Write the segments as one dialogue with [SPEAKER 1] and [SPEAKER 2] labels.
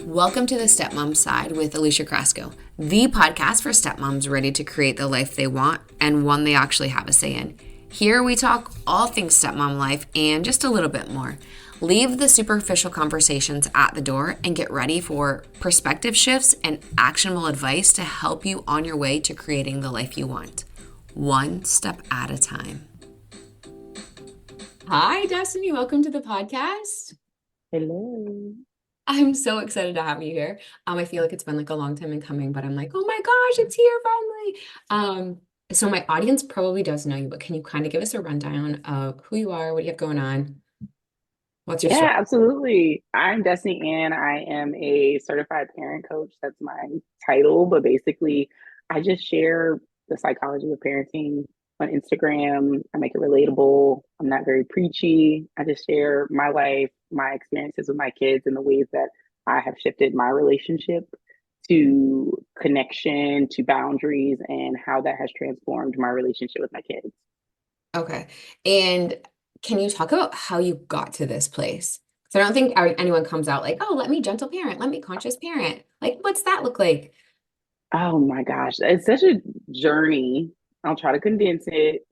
[SPEAKER 1] Welcome to the Stepmom Side with Alicia Crasco, the podcast for stepmoms ready to create the life they want and one they actually have a say in. Here we talk all things stepmom life and just a little bit more. Leave the superficial conversations at the door and get ready for perspective shifts and actionable advice to help you on your way to creating the life you want, one step at a time. Hi, Destini. Welcome to the podcast.
[SPEAKER 2] Hello.
[SPEAKER 1] I'm so excited to have you here. I feel like it's been like a long time in coming, but I'm like, oh my gosh, it's here finally. So my audience probably does know you, but can you kind of give us a rundown of who you are, what you have going on? What's your story?
[SPEAKER 2] Yeah, absolutely. I'm Destini Ann. I am a certified parent coach. That's my title, but basically, I just share the psychology of parenting on Instagram. I make it relatable. I'm not very preachy. I just share my life, my experiences with my kids, and the ways that I have shifted my relationship to connection, to boundaries, and how that has transformed my relationship with my kids.
[SPEAKER 1] Okay. And can you talk about how you got to this place? So I don't think anyone comes out like, oh, let me gentle parent, let me conscious parent. Like, what's that look like?
[SPEAKER 2] Oh my gosh, it's such a journey. I'll try to condense it.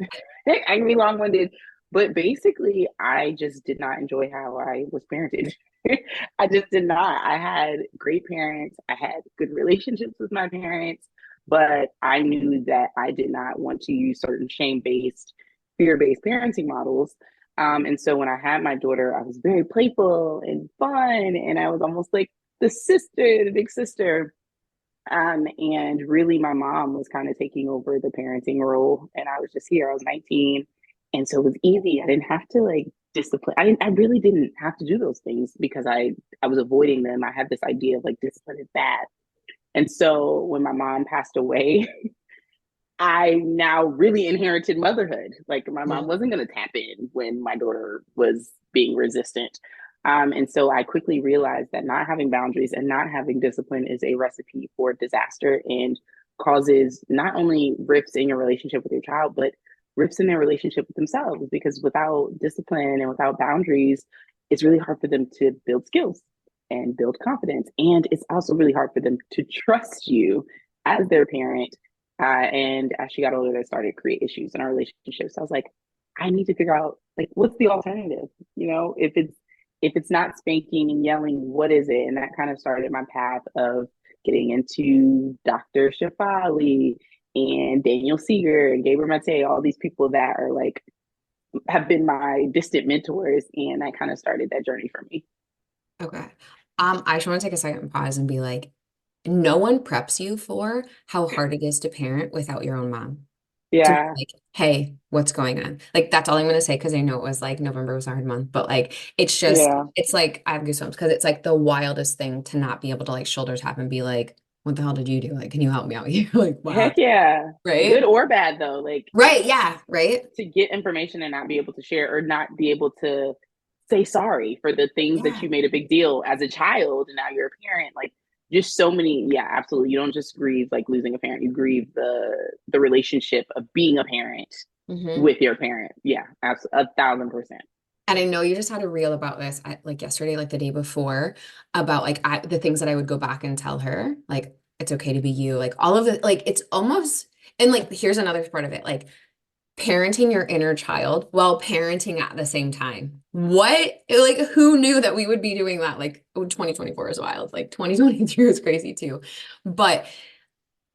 [SPEAKER 2] I can be long-winded, but basically, I just did not enjoy how I was parented. I just did not. I had great parents. I had good relationships with my parents, but I knew that I did not want to use certain shame-based, fear-based parenting models. And so when I had my daughter, I was very playful and fun, and I was almost like the sister, the big sister. And really, my mom was kind of taking over the parenting role, and I was just here. I was 19, and so it was easy. I didn't have to like discipline. I really didn't have to do those things because I was avoiding them. I had this idea of like discipline is bad, and so when my mom passed away, I now really inherited motherhood. Like my mom wasn't going to tap in when my daughter was being resistant. And so I quickly realized that not having boundaries and not having discipline is a recipe for disaster and causes not only rifts in your relationship with your child, but rifts in their relationship with themselves. Because without discipline and without boundaries, it's really hard for them to build skills and build confidence. And it's also really hard for them to trust you as their parent and as she got older, that started to create issues in our relationship. So I was like, I need to figure out like what's the alternative? You know, if it's not spanking and yelling, what is it? And that kind of started my path of getting into Dr. Shafali and Daniel Seeger and Gabriel Mate, all these people that are like have been my distant mentors, and that kind of started that journey for me.
[SPEAKER 1] Okay. I just want to take a second and pause and be like, no one preps you for how hard it is to parent without your own mom. To be
[SPEAKER 2] Yeah,
[SPEAKER 1] like, hey, what's going on? Like, that's all I'm gonna say because I know it was like November was a hard month, but like, it's just,
[SPEAKER 2] yeah.
[SPEAKER 1] it's like I have goosebumps because it's like the wildest thing to not be able to like shoulder tap and be like, what the hell did you do? Like, can you help me out here? Like, what
[SPEAKER 2] Heck
[SPEAKER 1] happened?
[SPEAKER 2] yeah. Good
[SPEAKER 1] Right?
[SPEAKER 2] or bad though. Like
[SPEAKER 1] Right. Yeah. Right.
[SPEAKER 2] to get information and not be able to share or not be able to say sorry for the things that
[SPEAKER 1] Yeah.
[SPEAKER 2] you made a big deal as a child and now you're a parent, like just so many. Yeah, absolutely, you don't just grieve like losing a parent, you grieve the relationship of being a parent
[SPEAKER 1] hmm
[SPEAKER 2] with your parent. Yeah, absolutely, 1,000%.
[SPEAKER 1] And I know you just had a reel about this like yesterday, like the day before, about like the things that I would go back and tell her, like it's okay to be you, like all of it, like it's almost, and like here's another part of it, like parenting your inner child while parenting at the same time. What, like, who knew that we would be doing that? Like, oh, 2024 is wild. Like, 2023 is crazy too. But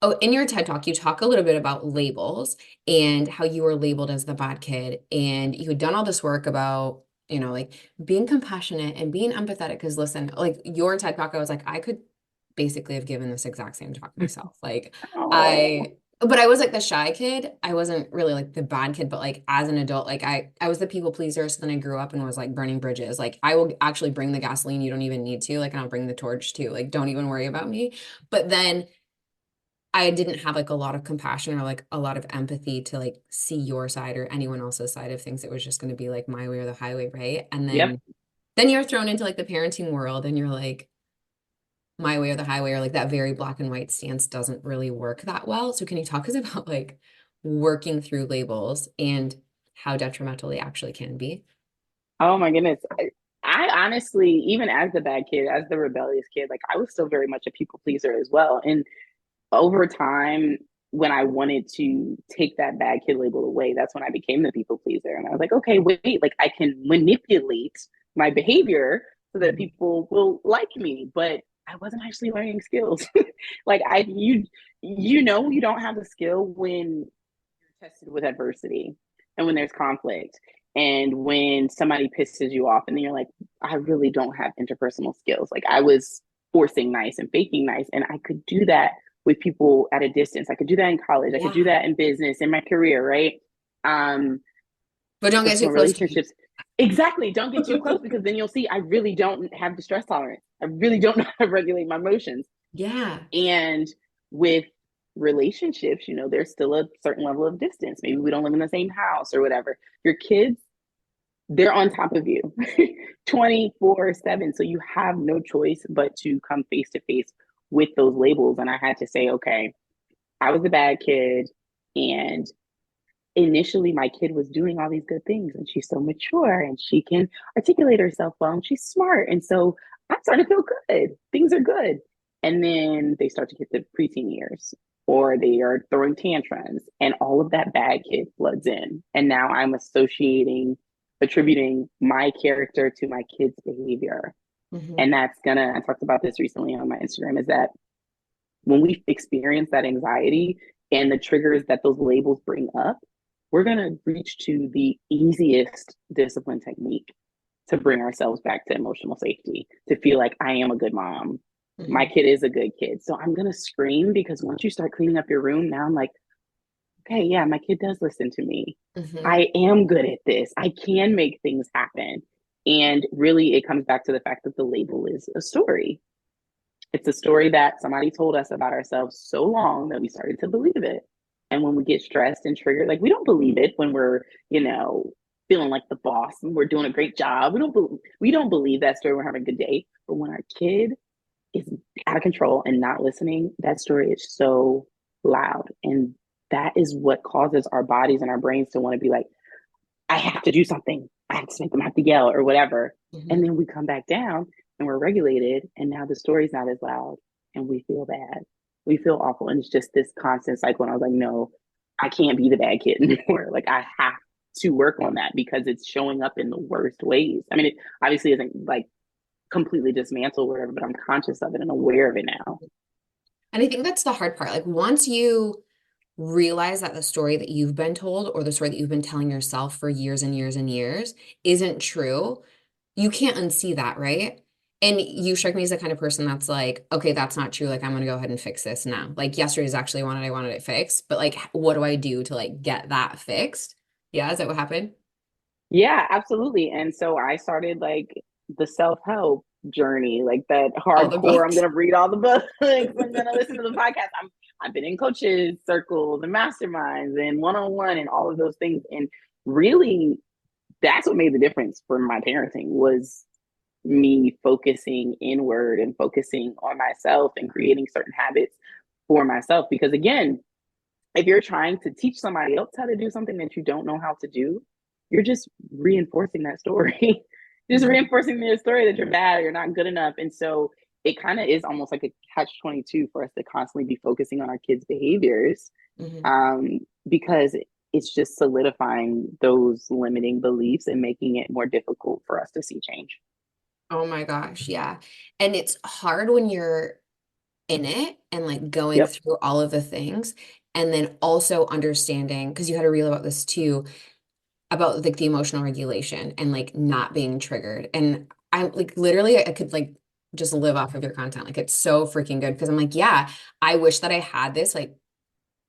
[SPEAKER 1] oh, in your TED Talk, you talk a little bit about labels and how you were labeled as the bad kid. And you had done all this work about, like being compassionate and being empathetic. Because listen, like your TED Talk, I was like, I could basically have given this exact same talk myself. Like,
[SPEAKER 2] Oh,
[SPEAKER 1] but I was like the shy kid. I wasn't really like the bad kid, but like as an adult, like I was the people pleaser. So then I grew up and was like burning bridges. Like I will actually bring the gasoline. You don't even need to. Like, and I'll bring the torch too. Like, don't even worry about me. But then I didn't have like a lot of compassion or like a lot of empathy to like see your side or anyone else's side of things. It was just going to be like my way or the highway, right? And
[SPEAKER 2] yep.
[SPEAKER 1] then you're thrown into like the parenting world and you're like my way or the highway or like that very black and white stance doesn't really work that well. So can you talk us about like working through labels and how detrimental they actually can be?
[SPEAKER 2] Oh my goodness. I honestly, even as the bad kid, as the rebellious kid, like I was still very much a people pleaser as well. And over time, when I wanted to take that bad kid label away, that's when I became the people pleaser. And I was like, okay, wait, like I can manipulate my behavior so that
[SPEAKER 1] Mhm.
[SPEAKER 2] people will like me, but I wasn't actually learning skills. Like you don't have the skill when you're tested with adversity and when there's conflict and when somebody pisses you off and then you're like, I really don't have interpersonal skills. Like I was forcing nice and faking nice, and I could do that with people at a distance. I could do that in college. I could do
[SPEAKER 1] Yeah.
[SPEAKER 2] that in business, in my career, right? Um,
[SPEAKER 1] But don't get too
[SPEAKER 2] Personal
[SPEAKER 1] close to people.
[SPEAKER 2] relationships. Exactly. Don't get too close because then you'll see I really don't have the stress tolerance. I really don't know how to regulate my emotions.
[SPEAKER 1] Yeah.
[SPEAKER 2] And with relationships, there's still a certain level of distance. Maybe we don't live in the same house or whatever. Your kids, they're on top of you 24/7. So you have no choice but to come face to face with those labels. And I had to say, okay, I was a bad kid. And initially, my kid was doing all these good things. And she's so mature and she can articulate herself well and she's smart. And so I'm starting to feel good. Things are good. And then they start to get the preteen years or they are throwing tantrums and all of that bad kid floods in. And now I'm attributing my character to my kid's behavior.
[SPEAKER 1] Hmm.
[SPEAKER 2] And I talked about this recently on my Instagram, is that when we experience that anxiety and the triggers that those labels bring up, we're going to reach to the easiest discipline technique to bring ourselves back to emotional safety, to feel like I am a good mom. My
[SPEAKER 1] Hmm.
[SPEAKER 2] kid is a good kid. So I'm going to scream because once you start cleaning up your room, now I'm like, okay, yeah, my kid does listen to me.
[SPEAKER 1] Hmm.
[SPEAKER 2] I am good at this. I can make things happen. And really, it comes back to the fact that the label is a story. It's a story that somebody told us about ourselves so long that we started to believe it. And when we get stressed and triggered, like we don't believe it when we're, feeling like the boss and we're doing a great job. We don't believe that story. We're having a good day. But when our kid is out of control and not listening, that story is so loud. And that is what causes our bodies and our brains to want to be like, I have to do something. I have to make them have to yell or whatever. And
[SPEAKER 1] Hmm.
[SPEAKER 2] then we come back down and we're regulated. And now the story's not as loud and we feel bad. We feel awful. And it's just this constant cycle. And I was like, no, I can't be the bad kid anymore. Like I have to work on that because it's showing up in the worst ways. I mean, it obviously isn't like completely dismantled or whatever, but I'm conscious of it and aware of it now.
[SPEAKER 1] And I think that's the hard part. Like once you realize that the story that you've been told or the story that you've been telling yourself for years and years and years isn't true, you can't unsee that, right? And you strike me as the kind of person that's like, okay, that's not true. Like, I'm gonna go ahead and fix this now. Like yesterday's actually I wanted it fixed, but like, what do I do to like get that fixed? Yeah, is that what happened?
[SPEAKER 2] Yeah, absolutely. And so I started like the self-help journey, like that
[SPEAKER 1] All the
[SPEAKER 2] hardcore. I'm
[SPEAKER 1] books.
[SPEAKER 2] gonna read all the books. I'm gonna listen to the podcast. I've been in coaches circles and masterminds and one-on-one and all of those things. And really that's what made the difference for my parenting was me focusing inward and focusing on myself and creating certain habits for myself. Because again, if you're trying to teach somebody else how to do something that you don't know how to do, you're just reinforcing that story. Just
[SPEAKER 1] Mhm.
[SPEAKER 2] reinforcing the story that you're bad or you're not good enough. And so it kind of is almost like a catch-22 for us to constantly be focusing on our kids' behaviors,
[SPEAKER 1] Mhm.
[SPEAKER 2] um, because it's just solidifying those limiting beliefs and making it more difficult for us to see change.
[SPEAKER 1] Oh my gosh, yeah. And it's hard when you're in it and like going
[SPEAKER 2] Yep.
[SPEAKER 1] through all of the things and then also understanding because you had to reel about this too about like the emotional regulation and like not being triggered. And I'm like literally I could like just live off of your content. Like it's so freaking good because I'm like, yeah, I wish that I had this like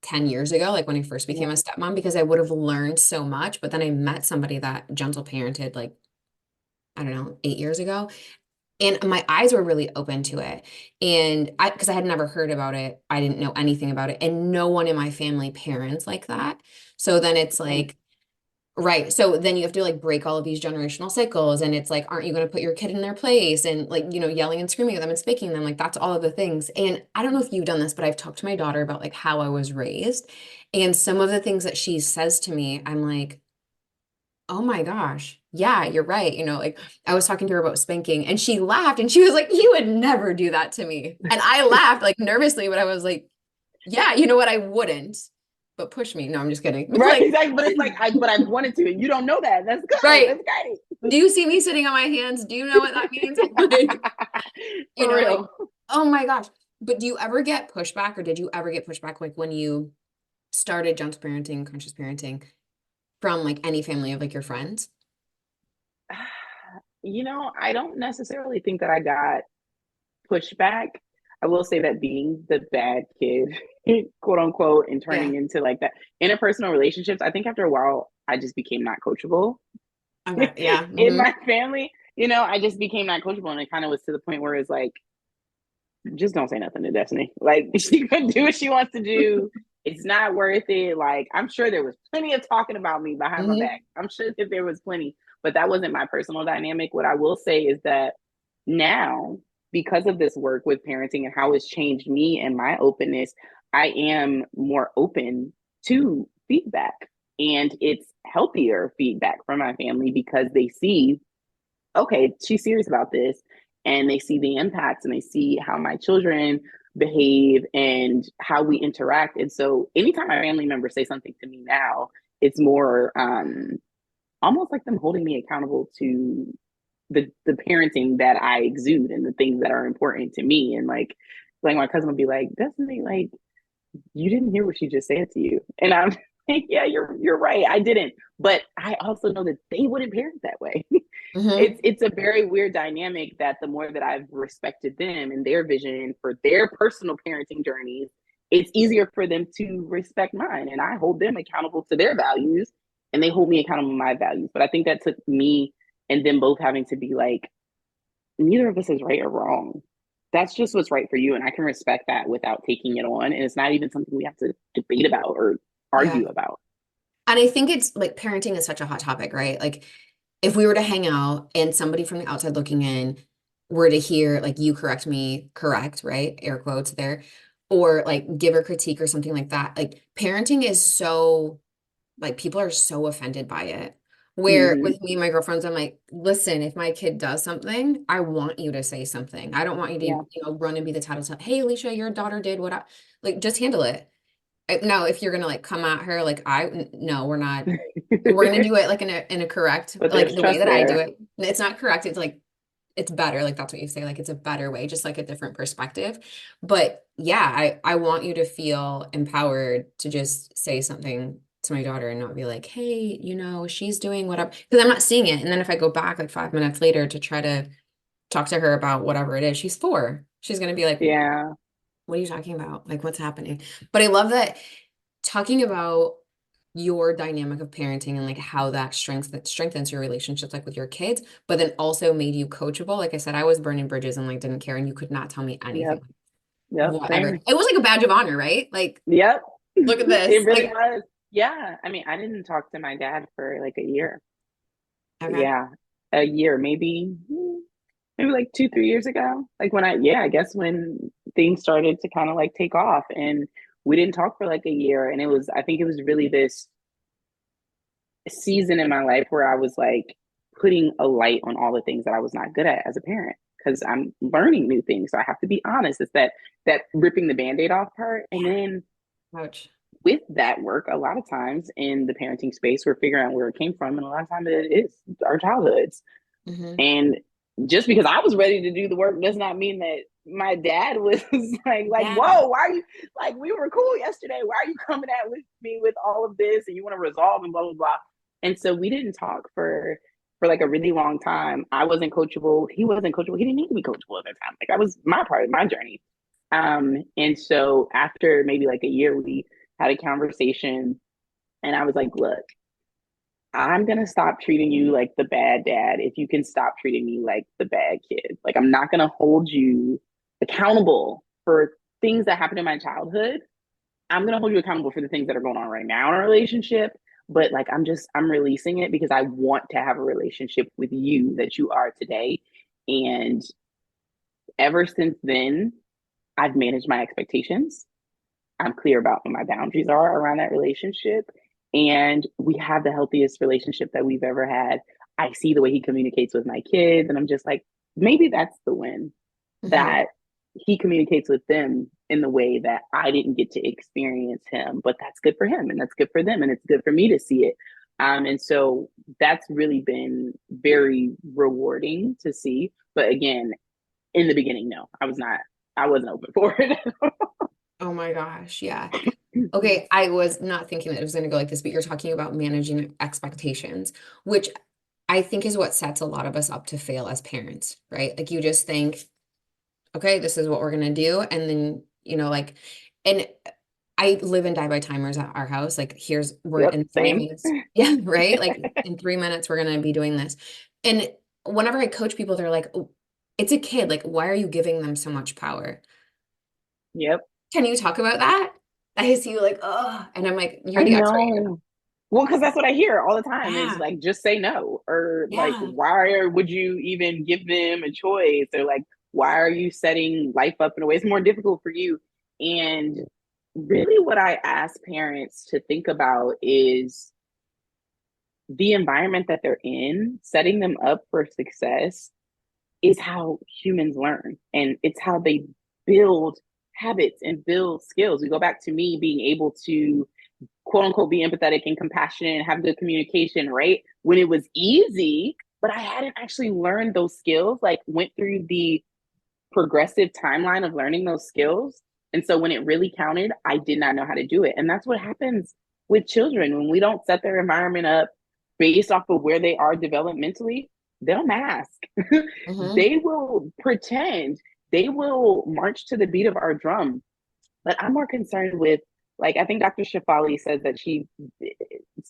[SPEAKER 1] 10 years ago, like when I first became
[SPEAKER 2] Yeah.
[SPEAKER 1] a stepmom, because I would have learned so much. But then I met somebody that gentle parented like, I don't know, 8 years ago. And my eyes were really open to it. And because I had never heard about it, I didn't know anything about it. And no one in my family parents like that. So then it's
[SPEAKER 2] Same.
[SPEAKER 1] like, right. So then you have to like break all of these generational cycles. And it's like, aren't you going to put your kid in their place? And like, yelling and screaming at them and spanking them. Like, that's all of the things. And I don't know if you've done this, but I've talked to my daughter about like how I was raised. And some of the things that she says to me, I'm like, Oh my gosh. Yeah, you're right. Like I was talking to her about spanking and she laughed and she was like, "You would never do that to me." And I laughed like nervously, but I was like, "Yeah, you know what? I wouldn't." But push me. No, I'm just kidding.
[SPEAKER 2] Right,
[SPEAKER 1] Like,
[SPEAKER 2] exactly. But it's like but I wanted to, and you don't know that. That's good.
[SPEAKER 1] right.
[SPEAKER 2] That's great.
[SPEAKER 1] Do you see me sitting on my hands? Do you know what that means? Like,
[SPEAKER 2] For
[SPEAKER 1] like,
[SPEAKER 2] real.
[SPEAKER 1] oh my gosh. But do you ever get pushback or did you ever get pushback like when you started gentle parenting, conscious parenting from like any family of like your friends?
[SPEAKER 2] I don't necessarily think that I got pushback. I will say that being the bad kid, quote unquote, and
[SPEAKER 1] Yeah.
[SPEAKER 2] turning into like that interpersonal relationships, I think after a while, I just became not coachable
[SPEAKER 1] Okay. Yeah.
[SPEAKER 2] in my family. I just became not coachable. And it kind of was to the point where it's like, just don't say nothing to Destiny. Like, she can do what she wants to do. It's not worth it. Like, I'm sure there was plenty of talking about me behind my back.
[SPEAKER 1] Hmm.
[SPEAKER 2] I'm sure that there was plenty, but that wasn't my personal dynamic. What I will say is that now, because of this work with parenting and how it's changed me and my openness, I am more open to feedback. And it's healthier feedback from my family because they see, okay, she's serious about this. And they see the impacts and they see how my children behave and how we interact. And so anytime my family members say something to me now, it's more almost like them holding me accountable to the parenting that I exude and the things that are important to me. And like my cousin would be like, Destiny, like you didn't hear what she just said to you. And I'm like, yeah, you're right. I didn't. But I also know that they wouldn't parent that way. it's
[SPEAKER 1] Hmm.
[SPEAKER 2] it's a very weird dynamic that the more that I've respected them and their vision for their personal parenting journeys, it's easier for them to respect mine. And I hold them accountable to their values and they hold me accountable to my values. But I think that took me and them both having to be like, neither of us is right or wrong. That's just what's right for you. And I can respect that without taking it on. And it's not even something we have to debate about or
[SPEAKER 1] Yeah.
[SPEAKER 2] argue about.
[SPEAKER 1] And I think it's like parenting is such a hot topic, right? Like if we were to hang out and somebody from the outside looking in were to hear like you correct me, correct, right? Air quotes there, or like give a critique or something like that. Like parenting is so like people are so offended by it. Where
[SPEAKER 2] Mm-hmm.
[SPEAKER 1] with me and my girlfriends, I'm like, listen, if my kid does something, I want you to say something. I don't want you to,
[SPEAKER 2] Yeah.
[SPEAKER 1] run and be the tattletale. Hey, Alicia, your daughter did what I like, just handle it. Now, if you're gonna like come at her, like no, we're not. We're gonna do it like in a correct,
[SPEAKER 2] But
[SPEAKER 1] like
[SPEAKER 2] there's
[SPEAKER 1] the way
[SPEAKER 2] trust
[SPEAKER 1] that I do
[SPEAKER 2] there.
[SPEAKER 1] it. It's not correct. It's like it's better. Like that's what you say. Like it's a better way, just like a different perspective. But yeah, I want you to feel empowered to just say something to my daughter and not be like, hey, she's doing whatever. Because I'm not seeing it. And then if I go back like 5 minutes later to try to talk to her about whatever it is, she's 4. She's gonna be like,
[SPEAKER 2] Yeah.
[SPEAKER 1] what are you talking about? Like, what's happening? But I love that talking about your dynamic of parenting and like how that strengthens your relationships like with your kids, but then also made you coachable. Like I said, I was burning bridges and like didn't care, and you could not tell me anything,
[SPEAKER 2] Yep. Yep.
[SPEAKER 1] whatever.
[SPEAKER 2] Same.
[SPEAKER 1] It was like a badge of honor, right? Like,
[SPEAKER 2] Yep.
[SPEAKER 1] look at
[SPEAKER 2] It
[SPEAKER 1] this.
[SPEAKER 2] really
[SPEAKER 1] Like,
[SPEAKER 2] was. Yeah. I mean, I didn't talk to my dad for like a year.
[SPEAKER 1] okay.
[SPEAKER 2] Yeah. A year, maybe like 2, 3 years ago. Like when yeah, I guess when things started to kind of like take off and we didn't talk for like a year. And I think it was really this season in my life where I was like putting a light on all the things that I was not good at as a parent because I'm learning new things. So I have to be honest. It's that ripping the band-aid off part. And then
[SPEAKER 1] Ouch.
[SPEAKER 2] with that work, a lot of times in the parenting space, we're figuring out where it came from. And a lot of times it is our childhoods.
[SPEAKER 1] Hmm.
[SPEAKER 2] And just because I was ready to do the work does not mean that my dad was like,
[SPEAKER 1] Yeah.
[SPEAKER 2] whoa, why are you like we were cool yesterday? Why are you coming at with me with all of this and you want to resolve and blah blah blah? And so we didn't talk for like a really long time. I wasn't coachable. He wasn't coachable. He didn't need to be coachable at that time. Like that was my part of my journey. And so after maybe like a year, we had a conversation and I was like, look, I'm gonna stop treating you like the bad dad if you can stop treating me like the bad kid. Like I'm not gonna hold you accountable for things that happened in my childhood. I'm gonna hold you accountable for the things that are going on right now in our relationship. But like I'm releasing it because I want to have a relationship with you that you are today. And ever since then, I've managed my expectations. I'm clear about what my boundaries are around that relationship. And we have the healthiest relationship that we've ever had. I see the way he communicates with my kids, and I'm just like, maybe that's the win,
[SPEAKER 1] Hmm.
[SPEAKER 2] that he communicates with them in the way that I didn't get to experience him, but that's good for him and that's good for them and it's good for me to see it. And so that's really been very rewarding to see. But again, in the beginning, no, I wasn't open for it.
[SPEAKER 1] Oh my gosh, yeah. Okay, I was not thinking that it was going to go like this, but you're talking about managing expectations, which I think is what sets a lot of us up to fail as parents, right? Like you just think, okay, this is what we're going to do. And then, like, and I live and die by timers at our house. Like, we're
[SPEAKER 2] Yep,
[SPEAKER 1] in three
[SPEAKER 2] same.
[SPEAKER 1] minutes. Yeah, right? Like, in 3 minutes, we're going to be doing this. And whenever I coach people, they're like, oh, it's a kid. Like, why are you giving them so much power?
[SPEAKER 2] Yep.
[SPEAKER 1] Can you talk about that? I see you like, oh, and I'm like, you're
[SPEAKER 2] I
[SPEAKER 1] the expert.
[SPEAKER 2] know. Well, because that's what I hear all the time is
[SPEAKER 1] Yeah,
[SPEAKER 2] like, just say no. Or like,
[SPEAKER 1] yeah.
[SPEAKER 2] why would you even give them a choice? Or like, why are you setting life up in a way it's more difficult for you? And really, what I ask parents to think about is the environment that they're in, setting them up for success is how humans learn. And it's how they build habits and build skills. We go back to me being able to quote unquote be empathetic and compassionate and have good communication, right? When it was easy, but I hadn't actually learned those skills, like went through the progressive timeline of learning those skills. And so when it really counted, I did not know how to do it. And that's what happens with children when we don't set their environment up based off of where they are developmentally. They'll mask,
[SPEAKER 1] Hmm.
[SPEAKER 2] they will pretend, they will march to the beat of our drum. But I'm more concerned with, like, I think Dr. Shafali says that she,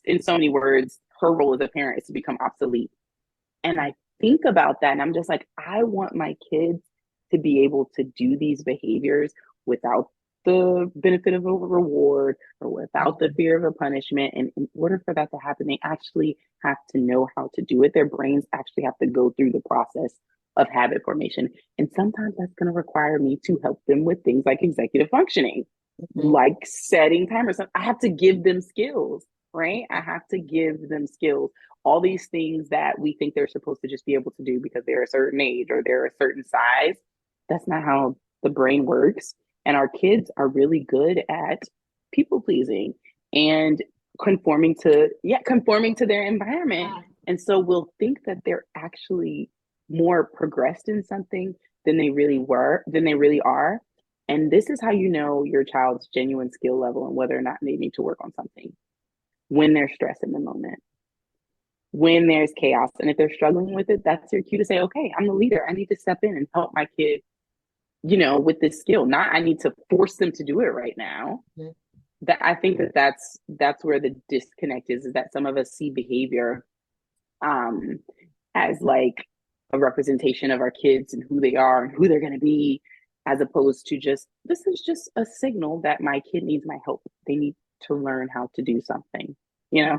[SPEAKER 2] in so many words, her role as a parent is to become obsolete. And I think about that and I'm just like, I want my kids to be able to do these behaviors without the benefit of a reward or without the fear of a punishment. And in order for that to happen, they actually have to know how to do it. Their brains actually have to go through the process of habit formation. And sometimes that's going to require me to help them with things like executive functioning,
[SPEAKER 1] Hmm.
[SPEAKER 2] like setting timers. I have to give them skills, right? I have to give them skills. All these things that we think they're supposed to just be able to do because they're a certain age or they're a certain size. That's not how the brain works. And our kids are really good at people pleasing and conforming to their environment.
[SPEAKER 1] Yeah.
[SPEAKER 2] And so we'll think that they're actually more progressed in something than they really are. And this is how you know your child's genuine skill level and whether or not they need to work on something when they're stressed in the moment, when there's chaos. And if they're struggling with it, that's your cue to say, okay, I'm the leader. I need to step in and help my kid, with this skill. Not I need to force them to do it right now.
[SPEAKER 1] Mhm.
[SPEAKER 2] That I think that's where the disconnect is that some of us see behavior um as like a representation of our kids and who they are and who they're going to be, as opposed to just this is just a signal that my kid needs my help. They need to learn how to do something, you know.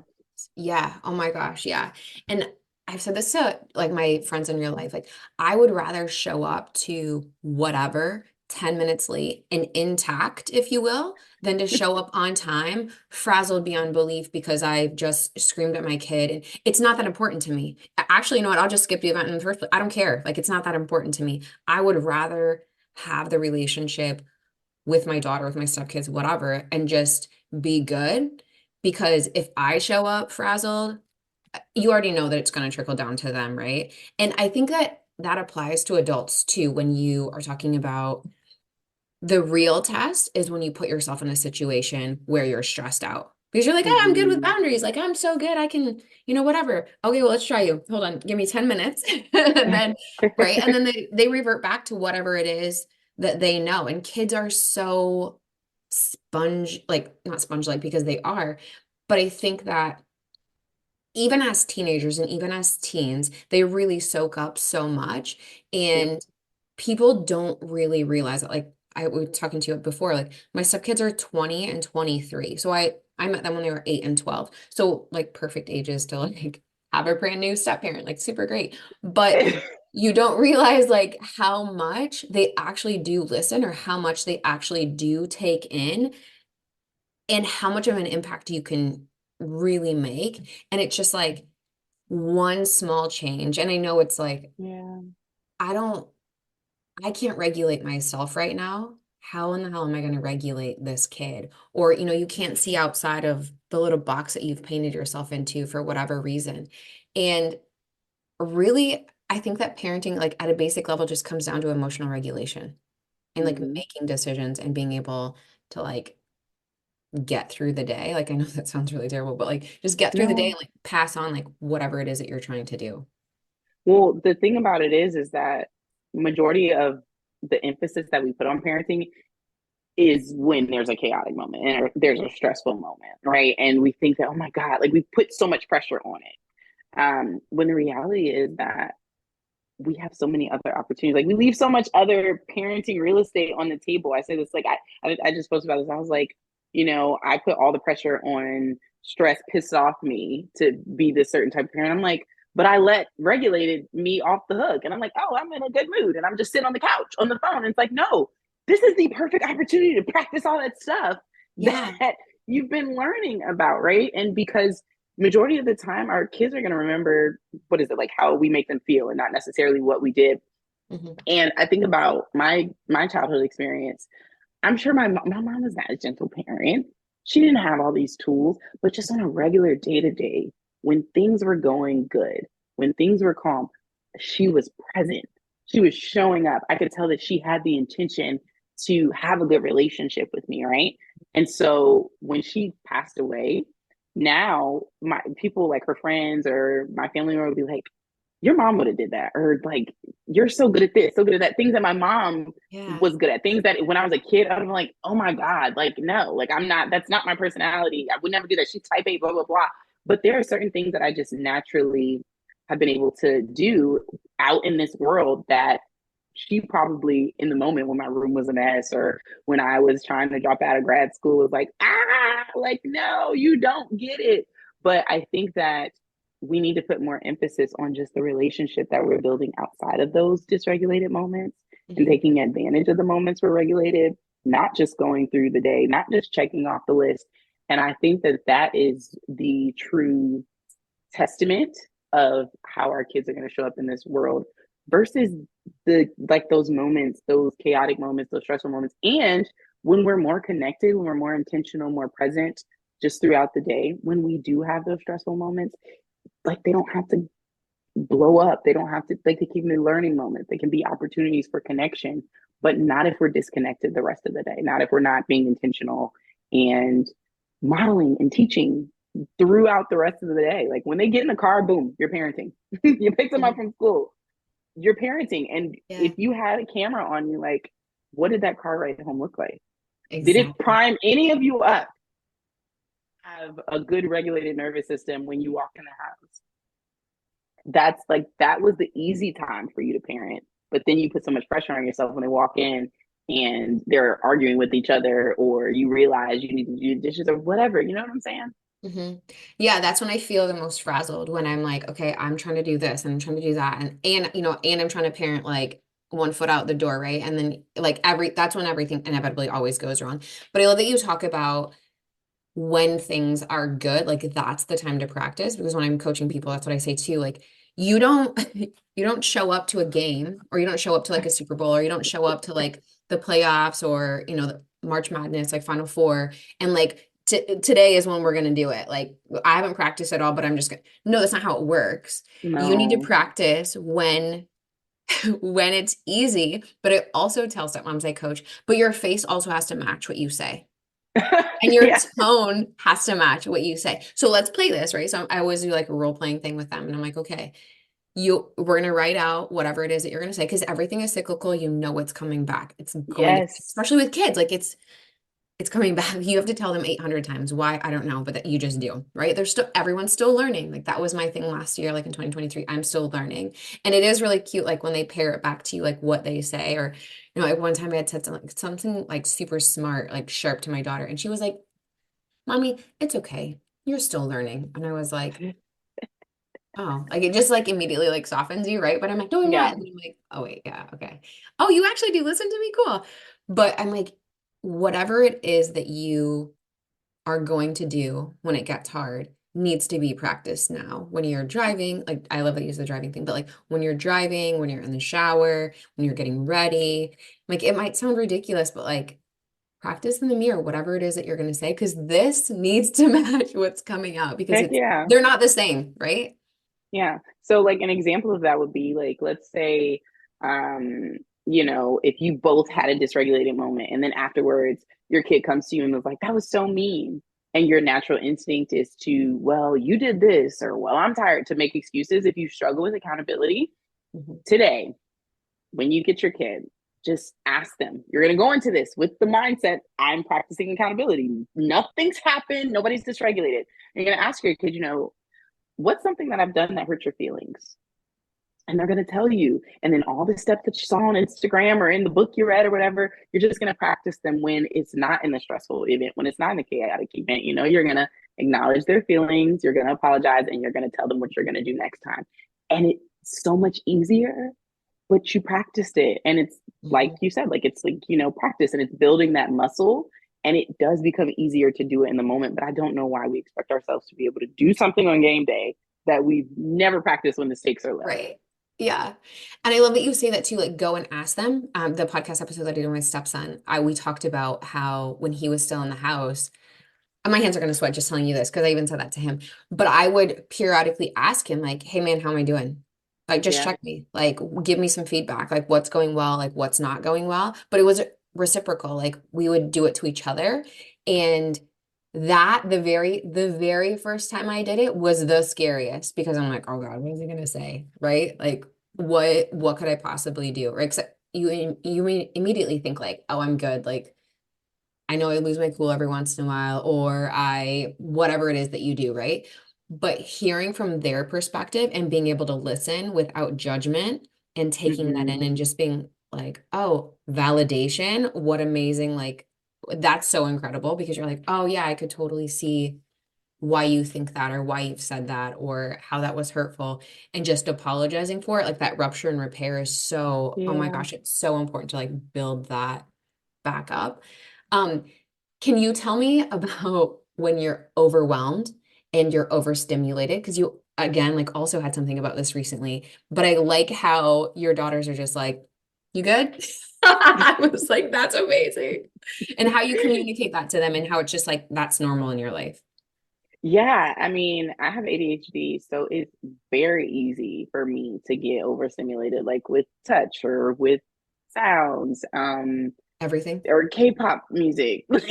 [SPEAKER 1] Yeah. Oh my gosh. Yeah. And I've said this to like my friends in real life. Like, I would rather show up to whatever 10 minutes late and intact, if you will, than to show up on time, frazzled beyond belief because I just screamed at my kid. And it's not that important to me. Actually, you know what? I'll just skip the event in the first place. I don't care. Like, it's not that important to me. I would rather have the relationship with my daughter, with my stepkids, whatever, and just be good. Because if I show up frazzled, you already know that it's going to trickle down to them, right? And I think that that applies to adults too, when you are talking about the real test is when you put yourself in a situation where you're stressed out. Because you're like, oh, I'm good with
[SPEAKER 2] Mm-hmm.
[SPEAKER 1] boundaries. Like, I'm so good. I can, whatever. Okay, well, let's try you. Hold on. Give me 10 minutes. And then, right. And then they revert back to whatever it is that they know. And kids are so like, not sponge like because they are, but I think that even as teenagers and even as teens, they really soak up so much.
[SPEAKER 2] Yep.
[SPEAKER 1] And people don't really realize it. Like I was talking to you before, like my stepkids are 20 and 23. So I met them when they were 8 and 12. So like perfect ages to like have a brand new step parent, like super great. But you don't realize like how much they actually do listen or how much they actually do take in and how much of an impact you can really make. And it's just like one small change. And I know it's like,
[SPEAKER 2] Yeah.
[SPEAKER 1] I don't, I can't regulate myself right now. How in the hell am I going to regulate this kid? Or, you can't see outside of the little box that you've painted yourself into for whatever reason. And really, I think that parenting, like at a basic level, just comes down to emotional regulation and like
[SPEAKER 2] Hmm.
[SPEAKER 1] making decisions and being able to like get through the day. Like, I know that sounds really terrible, but like just get through the day
[SPEAKER 2] No.
[SPEAKER 1] and like pass on like whatever it is that you're trying to do.
[SPEAKER 2] Well, the thing about it is that majority of the emphasis that we put on parenting is when there's a chaotic moment and there's a stressful moment, right? And we think that, oh my God, like we put so much pressure on it. When the reality is that we have so many other opportunities. Like we leave so much other parenting real estate on the table. I say this like I just posted about this. I was like, I put all the pressure on stress pissed off me to be this certain type of parent. I'm like, but I let regulated me off the hook. And I'm like, oh, I'm in a good mood. And I'm just sitting on the couch on the phone. And it's like, no, this is the perfect opportunity to practice all that stuff
[SPEAKER 1] Yeah.
[SPEAKER 2] that you've been learning about, right? And because majority of the time our kids are going to remember what is it like how we make them feel and not necessarily what we did.
[SPEAKER 1] Hmm.
[SPEAKER 2] And I think about my childhood experience. I'm sure my mom was not a gentle parent. She didn't have all these tools, but just on a regular day to day, when things were going good, when things were calm, she was present. She was showing up. I could tell that she had the intention to have a good relationship with me, right? And so when she passed away, now my people like her friends or my family would be like, your mom would have did that, or like you're so good at this, so good at that. Things that my mom
[SPEAKER 1] Yeah.
[SPEAKER 2] was good at, things that when I was a kid I was like, oh my God, like no, like I'm not, that's not my personality, I would never do that, she's type A, blah blah blah. But there are certain things that I just naturally have been able to do out in this world that she probably in the moment when my room was a mess or when I was trying to drop out of grad school was like, like no, you don't get it. But I think that we need to put more emphasis on just the relationship that we're building outside of those dysregulated moments and
[SPEAKER 1] Hmm.
[SPEAKER 2] taking advantage of the moments we're regulated, not just going through the day, not just checking off the list. And I think that that is the true testament of how our kids are going to show up in this world versus the like those moments, those chaotic moments, those stressful moments. And when we're more connected, when we're more intentional, more present just throughout the day, when we do have those stressful moments, like they don't have to blow up. They don't have to, they can keep them learning moments. They can be opportunities for connection, but not if we're disconnected the rest of the day, not if we're not being intentional and modeling and teaching throughout the rest of the day. Like when they get in the car, boom, you're parenting. You pick them up
[SPEAKER 1] Hmm.
[SPEAKER 2] from school, you're parenting. And
[SPEAKER 1] Yeah.
[SPEAKER 2] if you had a camera on you, like, what did that car ride home look like? Did it
[SPEAKER 1] Exactly.
[SPEAKER 2] prime any of you up? Have a good regulated nervous system when you walk in the house? That's like that was the easy time for you to parent. But then you put so much pressure on yourself when they walk in and they're arguing with each other, or you realize you need to do dishes or whatever. You know what I'm saying?
[SPEAKER 1] Hmm. Yeah, that's when I feel the most frazzled when I'm like, okay, I'm trying to do this and I'm trying to do that. And I'm trying to parent like one foot out the door, right? And then like that's when everything inevitably always goes wrong. But I love that you talk about when things are good, like that's the time to practice because when I'm coaching people, that's what I say too. Like you don't you don't show up to a game or you don't show up to like a Super Bowl or you don't show up to like the playoffs or the March Madness, like Final Four, and like today is when we're gonna do it. Like I haven't practiced at all, but I'm just gonna no, that's not how it works. You need to
[SPEAKER 2] No.
[SPEAKER 1] practice when when it's easy, but it also tells stepmoms I coach, but your face also has to match what you say. And your
[SPEAKER 2] Yeah.
[SPEAKER 1] tone has to match what you say. So let's play this, right? So I always do like a role playing thing with them. And I'm like, okay, we're gonna write out whatever it is that you're gonna say because everything is cyclical. You know it's coming back. It's going to,
[SPEAKER 2] Yes.
[SPEAKER 1] especially with kids, like it's coming back. You have to tell them 800 times why, I don't know, but that you just do, right? There's still everyone's still learning. Like that was my thing last year, like in 2023. I'm still learning. And it is really cute, like when they pair it back to you, like what they say, or like one time I had said something like super smart, like sharp to my daughter, and she was like, Mommy, it's okay. You're still learning. And I was like, oh, like it just like immediately like softens you, right? But I'm like, no, I'm not.
[SPEAKER 2] Yeah.
[SPEAKER 1] And I'm like, oh wait, yeah, okay. Oh, you actually do listen to me? Cool. But I'm like, whatever it is that you are going to do when it gets hard needs to be practiced now. When you're driving, like I love that you use the driving thing, but like when you're driving, when you're in the shower, when you're getting ready, like it might sound ridiculous, but like practice in the mirror, whatever it is that you're going to say, because this needs to match what's coming out because
[SPEAKER 2] Heck yeah.
[SPEAKER 1] they're not the same, right?
[SPEAKER 2] Yeah. So like an example of that would be like, let's say, um, if you both had a dysregulated moment and then afterwards your kid comes to you and was like, that was so mean. And your natural instinct is to, well, you did this, or well, I'm tired, to make excuses. If you struggle with accountability
[SPEAKER 1] Mhm.
[SPEAKER 2] today, when you get your kid, just ask them. You're going to go into this with the mindset, I'm practicing accountability. Nothing's happened. Nobody's dysregulated. You're going to ask your kid, what's something that I've done that hurt your feelings? And they're going to tell you. And then all the steps that you saw on Instagram or in the book you read or whatever, you're just going to practice them when it's not in the stressful event, when it's not in the chaotic event. You're going to acknowledge their feelings, you're going to apologize, and you're going to tell them what you're going to do next time. And it's so much easier, but you practiced it. And it's like
[SPEAKER 1] Mhm.
[SPEAKER 2] you said, like it's like, practice, and it's building that muscle. And it does become easier to do it in the moment. But I don't know why we expect ourselves to be able to do something on game day that we've never practiced when the stakes are low.
[SPEAKER 1] Right. Yeah. And I love that you say that too, like go and ask them. The podcast episode that I did with my stepson, we talked about how when he was still in the house, and my hands are gonna sweat just telling you this because I even said that to him. But I would periodically ask him, like, hey man, how am I doing? Like just
[SPEAKER 2] Yeah.
[SPEAKER 1] check me. Like give me some feedback, like what's going well, like what's not going well. But it was reciprocal. Like we would do it to each other. And that the very first time I did it was the scariest because I'm like, oh God, what is he gonna say? Right? Like what could I possibly do? Right? Except you immediately think like, oh, I'm good. Like I know I lose my cool every once in a while, or whatever it is that you do, right? But hearing from their perspective and being able to listen without judgment and taking that
[SPEAKER 2] Mm-hmm.
[SPEAKER 1] in and just being like, oh, validation, what amazing, like, that's so incredible because you're like, oh, yeah, I could totally see why you think that or why you've said that or how that was hurtful and just apologizing for it. Like that rupture and repair is so, oh my
[SPEAKER 2] Yeah.
[SPEAKER 1] gosh, it's so important to like build that back up. Um, can you tell me about when you're overwhelmed and you're overstimulated? Because you, again, like also had something about this recently, but I like how your daughters are just like, you good? I was like, that's amazing. And how you communicate that to them and how it's just like, that's normal in your life.
[SPEAKER 2] Yeah, I mean, I have ADHD, so it's very easy for me to get overstimulated, like with touch or with sounds,
[SPEAKER 1] Everything.
[SPEAKER 2] or K-pop music, like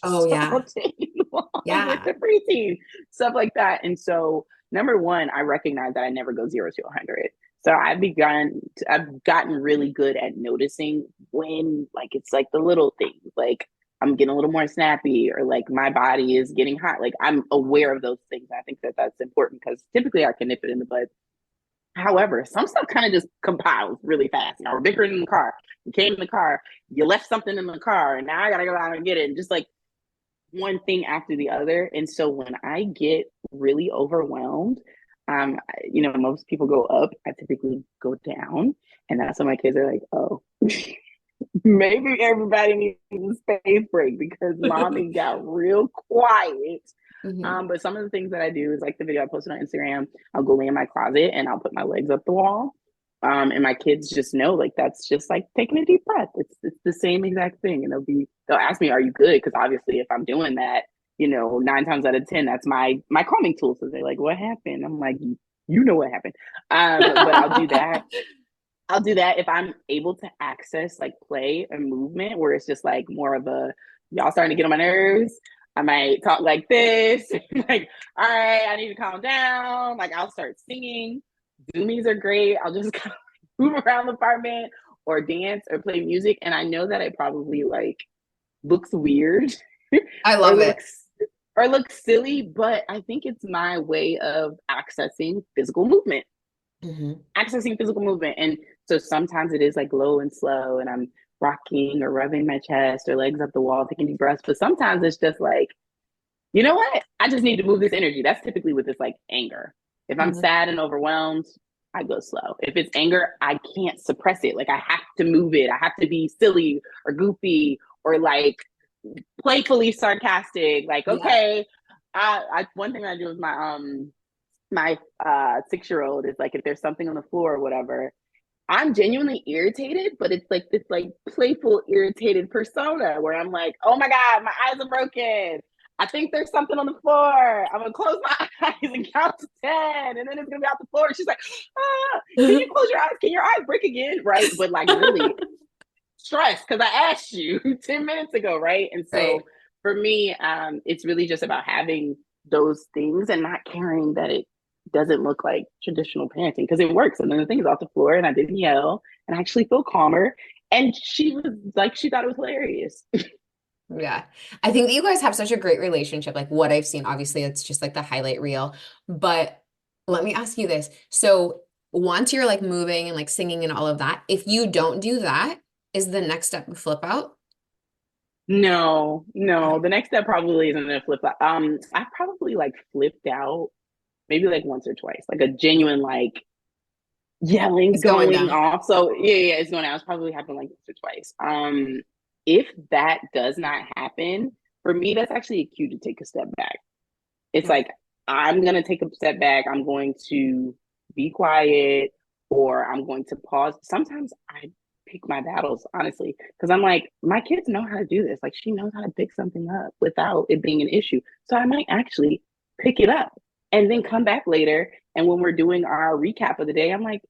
[SPEAKER 1] Oh,
[SPEAKER 2] just
[SPEAKER 1] yeah.
[SPEAKER 2] all day long with
[SPEAKER 1] Yeah.
[SPEAKER 2] the preteen, stuff like that. And so, number one, I recognize that I never go 0 to 100. So I've gotten really good at noticing when, like, it's like the little things, like I'm getting a little more snappy, or like my body is getting hot. Like I'm aware of those things. I think that that's important because typically I can nip it in the bud. However, some stuff kind of just compiles really fast. We're bickering in the car. You came in the car, you left something in the car, and now I gotta go out and get it. And just like one thing after the other. And so when I get really overwhelmed, most people go up. I typically go down, and that's when my kids are like, "Oh, maybe everybody needs a space break because mommy got real quiet."
[SPEAKER 1] Mhm.
[SPEAKER 2] But some of the things that I do is like the video I posted on Instagram. I'll go lay in my closet and I'll put my legs up the wall. And my kids just know, like, that's just like taking a deep breath. It's the same exact thing. And they'll ask me, "Are you good?" Because obviously, if I'm doing that, 9 times out of 10, that's my calming tool. So they're like, "What happened?" I'm like, "You know what happened." But I'll do that. I'll do that if I'm able to access like play and movement where it's just like more of a, y'all starting to get on my nerves. I might talk like this, like, all right, I need to calm down. Like I'll start singing. Zoomies are great. I'll just kind of move around the apartment or dance or play music. And I know that it probably like looks weird
[SPEAKER 1] I
[SPEAKER 2] or
[SPEAKER 1] love it.
[SPEAKER 2] looks silly, but I think it's my way of
[SPEAKER 1] Mhm.
[SPEAKER 2] accessing physical movement. And so sometimes it is like low and slow, and I'm rocking or rubbing my chest or legs up the wall, taking deep breaths. But sometimes it's just like, you know what? I just need to move this energy. That's typically with this like anger. If I'm
[SPEAKER 1] Mhm.
[SPEAKER 2] sad and overwhelmed, I go slow. If it's anger, I can't suppress it. Like I have to move it. I have to be silly or goofy or like playfully sarcastic. Like,
[SPEAKER 1] Yeah.
[SPEAKER 2] okay, I one thing I do with my 6 year old is like if there's something on the floor or whatever, I'm genuinely irritated, but it's like this like playful, irritated persona where I'm like, oh my God, my eyes are broken. I think there's something on the floor. I'm gonna close my eyes and count to 10, and then it's gonna be out the floor. She's like, ah, can you close your eyes? Can your eyes break again? Right. But like really stressed because I asked you 10 minutes ago, right? And so
[SPEAKER 1] Right.
[SPEAKER 2] for me, it's really just about having those things and not caring that it doesn't look like traditional parenting because it works. And then the thing is off the floor and I didn't yell and I actually feel calmer. And she was like, she thought it was hilarious.
[SPEAKER 1] Yeah. I think that you guys have such a great relationship. Like what I've seen, obviously, it's just like the highlight reel. But let me ask you this. So once you're like moving and like singing and all of that, if you don't do that, is the next step a flip out?
[SPEAKER 2] No, no.
[SPEAKER 1] Okay.
[SPEAKER 2] The next step probably isn't a flip. I probably like flipped out maybe like once or twice, like a genuine like yelling's
[SPEAKER 1] It's going
[SPEAKER 2] going
[SPEAKER 1] down.
[SPEAKER 2] off. So yeah, it's going out. It's probably happened like once or twice. If that does not happen, for me, that's actually a cue to take a step back. It's
[SPEAKER 1] Okay.
[SPEAKER 2] like I'm gonna take a step back. I'm going to be quiet, or I'm going to pause. Sometimes I pick my battles honestly because I'm like, my kids know how to do this. Like she knows how to pick something up without it being an issue. So I might actually pick it up and then come back later. And when we're doing our recap of the day, I'm like,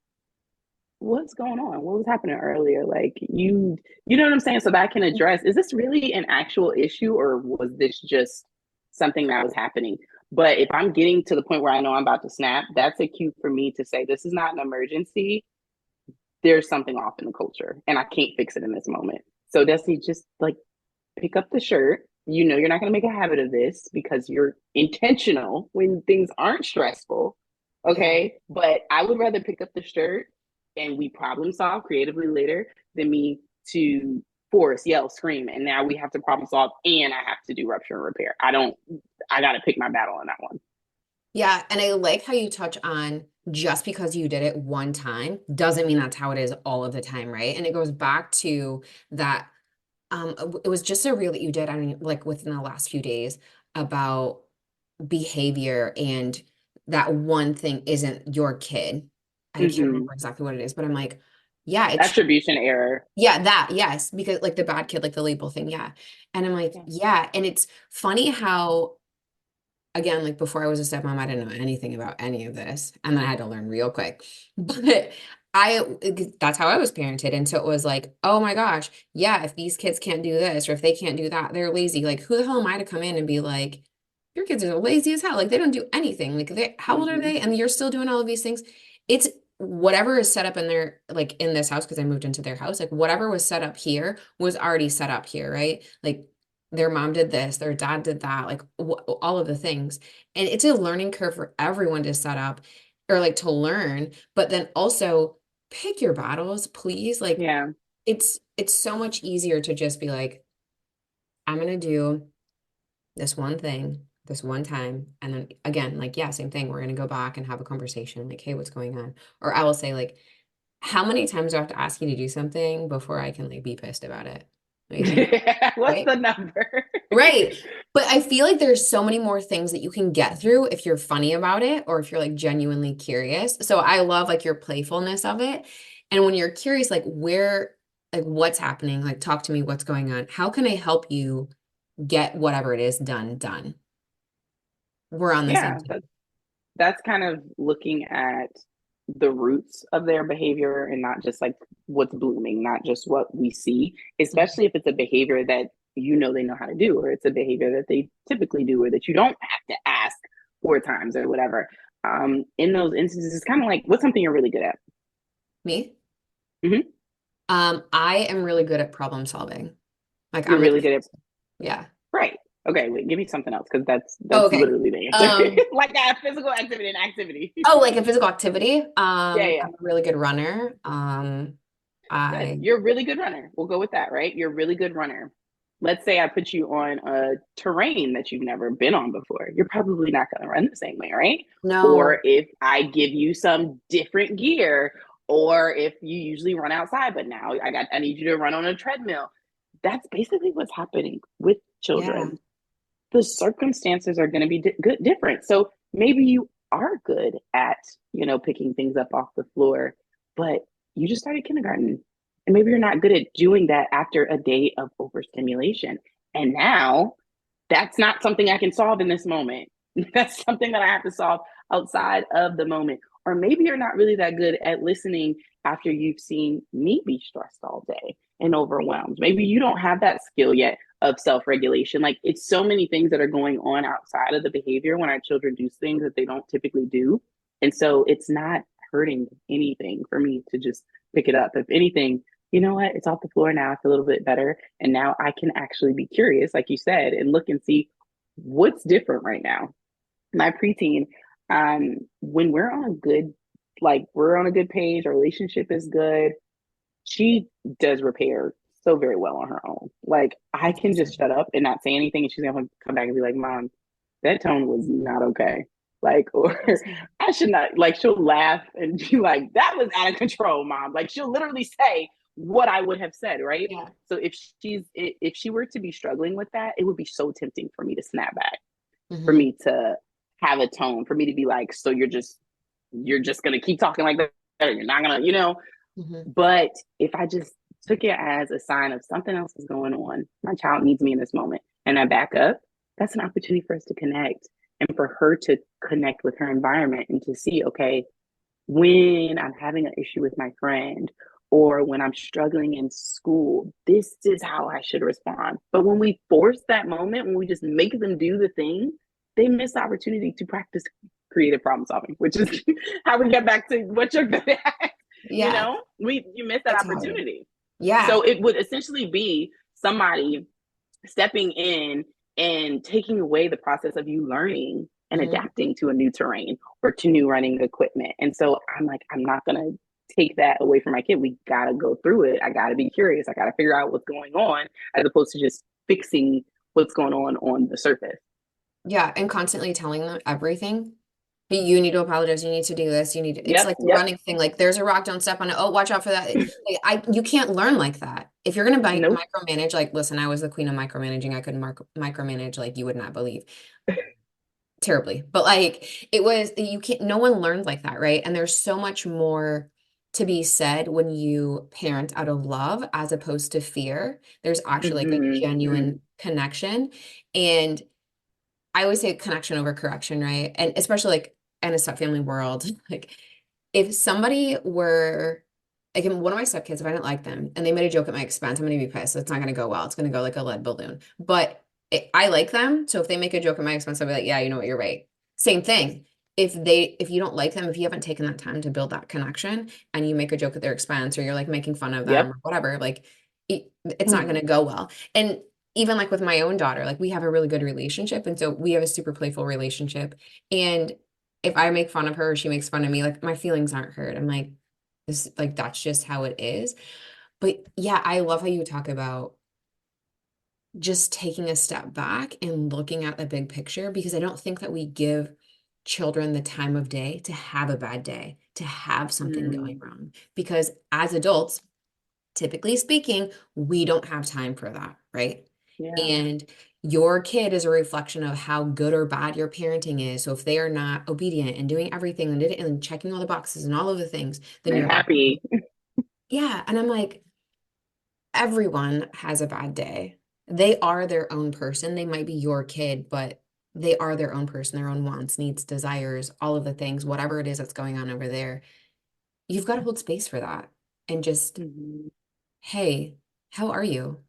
[SPEAKER 2] what's going on? What was happening earlier? Like you know what I'm saying? So that I can address, is this really an actual issue or was this just something that was happening? But if I'm getting to the point where I know I'm about to snap, that's a cue for me to say, this is not an emergency. There's something off in the culture and I can't fix it in this moment. So Destiny, just like pick up the shirt. You know, you're not going to make a habit of this because you're intentional when things aren't stressful.
[SPEAKER 1] Yeah.
[SPEAKER 2] Okay. But I would rather pick up the shirt and we problem solve creatively later than me to force, yell, scream. And now we have to problem solve and I have to do rupture and repair. I got to pick my battle on that one.
[SPEAKER 1] Yeah. And I like how you touch on just because you did it one time doesn't mean that's how it is all of the time, right? And it goes back to that. It was just a reel that you did, I mean, like within the last few days about behavior and that one thing isn't your kid. I can't
[SPEAKER 2] Mm-hmm.
[SPEAKER 1] remember exactly what it is, but I'm like, yeah, it's
[SPEAKER 2] Attribution error.
[SPEAKER 1] yeah, that, yes, because like the bad kid, like the label thing, yeah. And I'm like,
[SPEAKER 2] Yeah.
[SPEAKER 1] yeah, and it's funny how again, like before I was a stepmom, I didn't know anything about any of this, and then I had to learn real quick. But that's how I was parented, and so it was like, oh my gosh, yeah, if these kids can't do this or if they can't do that, they're lazy. Like, who the hell am I to come in and be like, your kids are lazy as hell. Like, they don't do anything. Like, how old are
[SPEAKER 2] Mm-hmm.
[SPEAKER 1] they? And you're still doing all of these things. It's whatever is set up in their like in this house because I moved into their house. Like, whatever was set up here was already set up here, right? Like their mom did this, their dad did that, like all of the things. And it's a learning curve for everyone to set up or like to learn, but then also pick your battles, please. Like
[SPEAKER 2] Yeah.
[SPEAKER 1] it's so much easier to just be like, I'm gonna do this one thing, this one time. And then again, like, yeah, same thing. We're gonna go back and have a conversation, like, hey, what's going on? Or I will say, like, how many times do I have to ask you to do something before I can like be pissed about it? What do you think?
[SPEAKER 2] What's
[SPEAKER 1] Right?
[SPEAKER 2] the number?
[SPEAKER 1] Right. But I feel like there's so many more things that you can get through if you're funny about it or if you're like genuinely curious. So I love like your playfulness of it. And when you're curious, like like what's happening, like talk to me, what's going on? How can I help you get whatever it is done? We're on the same
[SPEAKER 2] Yeah,
[SPEAKER 1] team.
[SPEAKER 2] that's kind of looking at the roots of their behavior and not just like what's blooming, not just what we see, especially if it's a behavior that they know how to do, or it's a behavior that they typically do, or that you don't have to ask 4 times or whatever. In those instances, it's kind of like what's something you're really good at.
[SPEAKER 1] Me?
[SPEAKER 2] Hmm.
[SPEAKER 1] I am really good at problem solving. Like
[SPEAKER 2] You're
[SPEAKER 1] I'm the
[SPEAKER 2] really good at
[SPEAKER 1] yeah.
[SPEAKER 2] right. Okay, wait, give me something else because that's
[SPEAKER 1] Oh,
[SPEAKER 2] that's
[SPEAKER 1] okay.
[SPEAKER 2] literally the answer.
[SPEAKER 1] Um,
[SPEAKER 2] Like a physical activity and activity.
[SPEAKER 1] oh, like a physical activity.
[SPEAKER 2] Yeah, yeah.
[SPEAKER 1] I'm a really good runner.
[SPEAKER 2] Good.
[SPEAKER 1] I
[SPEAKER 2] You're a really good runner. We'll go with that, right? You're a really good runner. Let's say I put you on a terrain that you've never been on before. You're probably not going to run the same way, right?
[SPEAKER 1] no.
[SPEAKER 2] Or if I give you some different gear, or if you usually run outside, but now I need you to run on a treadmill. that's basically what's happening with
[SPEAKER 1] Yeah.
[SPEAKER 2] children. The circumstances are going to be different. So maybe you are good at, picking things up off the floor, but you just started kindergarten. And maybe you're not good at doing that after a day of overstimulation. And now that's not something I can solve in this moment. That's something that I have to solve outside of the moment. Or maybe you're not really that good at listening after you've seen me be stressed all day and overwhelmed. Maybe you don't have that skill yet of self-regulation. Like, it's so many things that are going on outside of the behavior when our children do things that they don't typically do. And so it's not hurting anything for me to just pick it up. If anything, you know what? It's off the floor now. It's a little bit better. And now I can actually be curious, like you said, and look and see what's different right now. My preteen, when we're on a good, we're on a good page, our relationship is good, she does repair so very well on her own. Like, I
[SPEAKER 1] That's
[SPEAKER 2] can just
[SPEAKER 1] awesome.
[SPEAKER 2] shut up and not say anything, and she's gonna come back and be like, "Mom, that tone was not okay." Like, or
[SPEAKER 1] Awesome.
[SPEAKER 2] I should not. Like, she'll laugh and be like, "That was out of control, Mom." Like, she'll literally say what I would have said, right?
[SPEAKER 1] Yeah.
[SPEAKER 2] So if she were to be struggling with that, it would be so tempting for me to snap back, for
[SPEAKER 1] Hmm.
[SPEAKER 2] me to have a tone, for me to be like, "So you're just gonna keep talking like that? You're not gonna."
[SPEAKER 1] Hmm.
[SPEAKER 2] But if I just took it as a sign of something else is going on, my child needs me in this moment, and I back up, that's an opportunity for us to connect and for her to connect with her environment and to see, okay, when I'm having an issue with my friend or when I'm struggling in school, this is how I should respond. But when we force that moment, when we just make them do the thing, they miss the opportunity to practice creative problem solving, which is how we get back to what you're good at.
[SPEAKER 1] Yeah.
[SPEAKER 2] You miss that
[SPEAKER 1] Totally.
[SPEAKER 2] opportunity.
[SPEAKER 1] Yeah.
[SPEAKER 2] So it would essentially be somebody stepping in and taking away the process of you learning and
[SPEAKER 1] Hmm.
[SPEAKER 2] adapting to a new terrain or to new running equipment. And so I'm like, I'm not going to take that away from my kid. We got to go through it. I got to be curious. I got to figure out what's going on as opposed to just fixing what's going on the surface.
[SPEAKER 1] Yeah. And constantly telling them everything. Hey, you need to apologize. You need to do this. You need to, it's
[SPEAKER 2] Yep.
[SPEAKER 1] like the
[SPEAKER 2] Yep.
[SPEAKER 1] running thing. Like there's a rock, don't step on it. Oh, watch out for that. You can't learn like that. If you're going to
[SPEAKER 2] Nope.
[SPEAKER 1] micromanage, like, listen, I was the queen of micromanaging. I could micromanage like you would not believe terribly. But like it was, you can't, no one learned like that, right? And there's so much more to be said when you parent out of love as opposed to fear. There's actually like a
[SPEAKER 2] Mm-hmm.
[SPEAKER 1] genuine connection. And I always say connection over correction, right? And especially like in a step family world, like if somebody were like in one of my stepkids, if I didn't like them and they made a joke at my expense, I'm gonna be pissed. It's not gonna go well. It's gonna go like a lead balloon. But I like them, so if they make a joke at my expense, I'll be like, yeah, you know what, you're right. Same thing. If you don't like them, if you haven't taken that time to build that connection and you make a joke at their expense or you're like making fun of them
[SPEAKER 2] Yep.
[SPEAKER 1] or whatever, like it's not gonna go well. And even like with my own daughter, like we have a really good relationship. And so we have a super playful relationship. And if I make fun of her, or she makes fun of me, like my feelings aren't hurt. I'm like, this, like, that's just how it is. But yeah, I love how you talk about just taking a step back and looking at the big picture because I don't think that we give children the time of day to have a bad day, to have something going
[SPEAKER 2] Mm,
[SPEAKER 1] wrong. Because as adults, typically speaking, we don't have time for that, right?
[SPEAKER 2] yeah.
[SPEAKER 1] And your kid is a reflection of how good or bad your parenting is. So if they are not obedient and doing everything and checking all the boxes and all of the things, then
[SPEAKER 2] And
[SPEAKER 1] you're like,
[SPEAKER 2] happy.
[SPEAKER 1] yeah. And I'm like, everyone has a bad day. They are their own person. They might be your kid, but they are their own person, their own wants, needs, desires, all of the things, whatever it is that's going on over there. You've got to hold space for that and just,
[SPEAKER 2] Mm-hmm.
[SPEAKER 1] hey, how are you?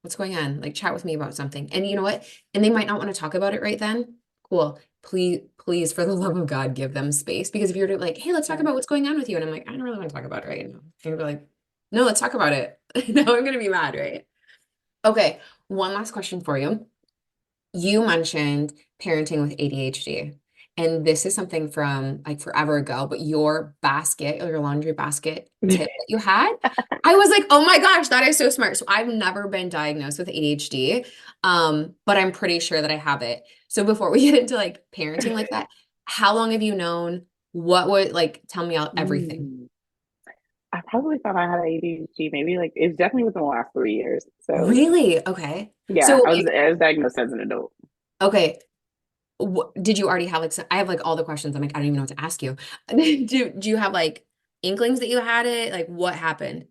[SPEAKER 1] What's going on? Like chat with me about something. And you know what? And they might not want to talk about it right then. Cool. Please, please, for the love of God, give them space. Because if you're like, hey, let's talk
[SPEAKER 2] Yes.
[SPEAKER 1] about what's going on with you. And I'm like, I don't really want to talk about it right now. And you're like, no, let's talk about it. No, I'm gonna be mad, right? Okay. One last question for you. You mentioned parenting with ADHD. And this is something from like forever ago, but your basket or your laundry basket tip that you had, I was like, oh my gosh, that is so smart. So I've never been diagnosed with ADHD, but I'm pretty sure that I have it. So before we get into like parenting like that, how long have you known? What would like tell me all everything?
[SPEAKER 2] Mm. probably thought I had ADHD. Maybe like it's definitely within the last 3 years. So
[SPEAKER 1] Really? Okay.
[SPEAKER 2] yeah,
[SPEAKER 1] So like,
[SPEAKER 2] I was diagnosed as an adult.
[SPEAKER 1] okay, did you already have like I have like all the questions. I'm like, I don't even know what to ask you. Do you have like inklings that you had it? Like what happened?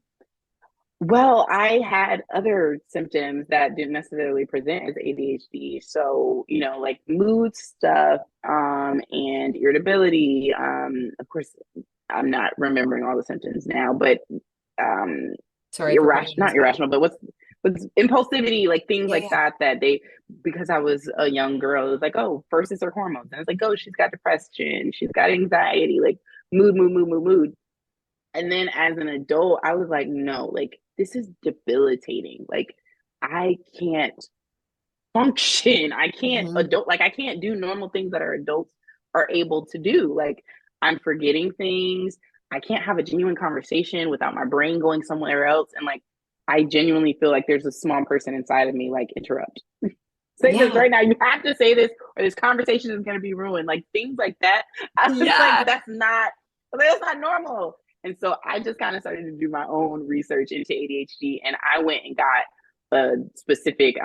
[SPEAKER 2] Well, I had other symptoms that didn't necessarily present as ADHD. So, like mood stuff, and irritability. Of course, I'm not remembering all the symptoms now, but um,
[SPEAKER 1] Sorry for putting you on the
[SPEAKER 2] not
[SPEAKER 1] spot.
[SPEAKER 2] irrational, but what's impulsivity, like things
[SPEAKER 1] Yeah,
[SPEAKER 2] like
[SPEAKER 1] yeah.
[SPEAKER 2] that, because I was a young girl, it was like, oh, first it's her hormones. And it's like, oh, she's got depression, she's got anxiety, like mood. And then as an adult, I was like, no, like this is debilitating. Like I can't function. I can't
[SPEAKER 1] Hmm.
[SPEAKER 2] adult like I can't do normal things that our adults are able to do. Like I'm forgetting things. I can't have a genuine conversation without my brain going somewhere else. And like I genuinely feel like there's a small person inside of me like interrupt. Say this
[SPEAKER 1] Yeah.
[SPEAKER 2] right now. You have to say this or this conversation is gonna be ruined. Like things like that. I was like,
[SPEAKER 1] Yeah.
[SPEAKER 2] that's not normal. And so I just kind of started to do my own research into ADHD, and I went and got a specific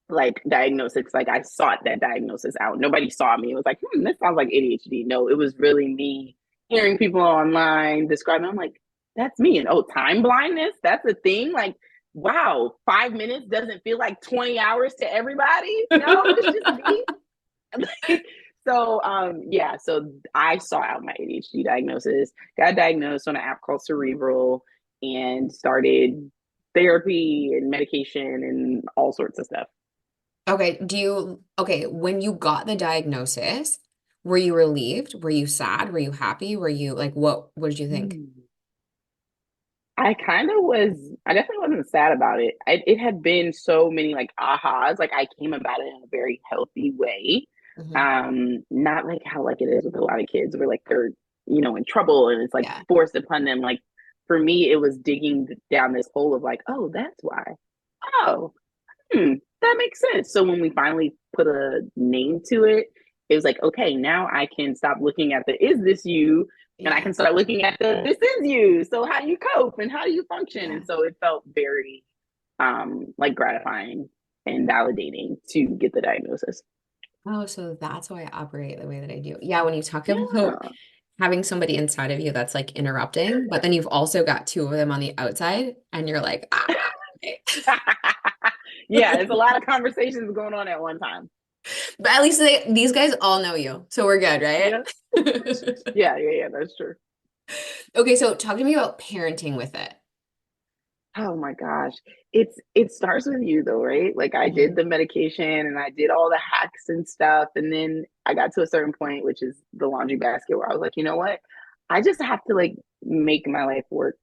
[SPEAKER 2] like diagnosis. Like I sought that diagnosis out. Nobody saw me. It was like, this sounds like ADHD. No, it was really me hearing people online describing. I'm like, that's me. And oh, time blindness, that's a thing. Like, wow, 5 minutes doesn't feel like 20 hours to everybody. No, it's just me. So I saw out my ADHD diagnosis, got diagnosed on an app called Cerebral, and started therapy and medication and all sorts of stuff.
[SPEAKER 1] Okay, when you got the diagnosis, were you relieved? Were you sad? Were you happy? Were you like, what did you think?
[SPEAKER 2] Hmm. I definitely wasn't sad about it. It had been so many like ahas. Like I came about it in a very healthy way.
[SPEAKER 1] Hmm.
[SPEAKER 2] Not like how like it is with a lot of kids where like they're, in trouble and it's like
[SPEAKER 1] Yeah.
[SPEAKER 2] forced upon them. Like for me, it was digging down this hole of like, oh, that's why. Oh, that makes sense. So when we finally put a name to it, it was like, okay, now I can stop looking at the is this you? And I
[SPEAKER 1] Yeah.
[SPEAKER 2] can start looking at the this is you. So how do you cope and how do you function?
[SPEAKER 1] Yeah.
[SPEAKER 2] And so it felt very like gratifying and validating to get the diagnosis.
[SPEAKER 1] Oh, so that's why I operate the way that I do. Yeah, when you talk about
[SPEAKER 2] Yeah.
[SPEAKER 1] having somebody inside of you that's like interrupting, but then you've also got two of them on the outside, and you're like, okay.
[SPEAKER 2] Yeah, there's a lot of conversations going on at one time.
[SPEAKER 1] But at least these guys all know you, so we're good, right?
[SPEAKER 2] Yeah. Yeah, that's true.
[SPEAKER 1] Okay, so talk to me about parenting with it.
[SPEAKER 2] Oh my gosh. It starts with you though, right? Like I did
[SPEAKER 1] Mhm.
[SPEAKER 2] the medication and I did all the hacks and stuff. And then I got to a certain point, which is the laundry basket, where I was like, you know what? I just have to like make my life work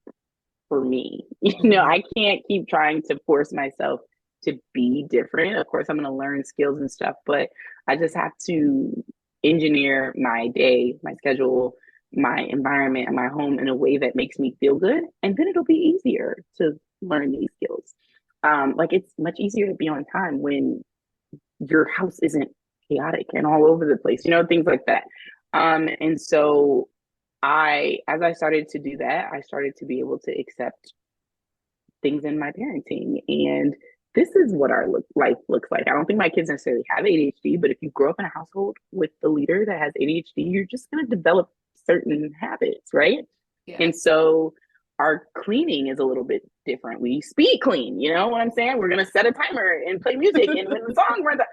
[SPEAKER 2] for me.
[SPEAKER 1] Mhm.
[SPEAKER 2] I can't keep trying to force myself to be different. Of course, I'm going to learn skills and stuff, but I just have to engineer my day, my schedule, my environment, and my home in a way that makes me feel good. And then it'll be easier to learn these skills. Like it's much easier to be on time when your house isn't chaotic and all over the place, things like that. And so as I started to do that, I started to be able to accept things in my parenting. And this is what our life looks like. I don't think my kids necessarily have ADHD, but if you grow up in a household with the leader that has ADHD, you're just going to develop certain habits, right?
[SPEAKER 1] Yeah.
[SPEAKER 2] And so our cleaning is a little bit different. We speed clean, you know what I'm saying? We're going to set a timer and play music. And when the song runs out,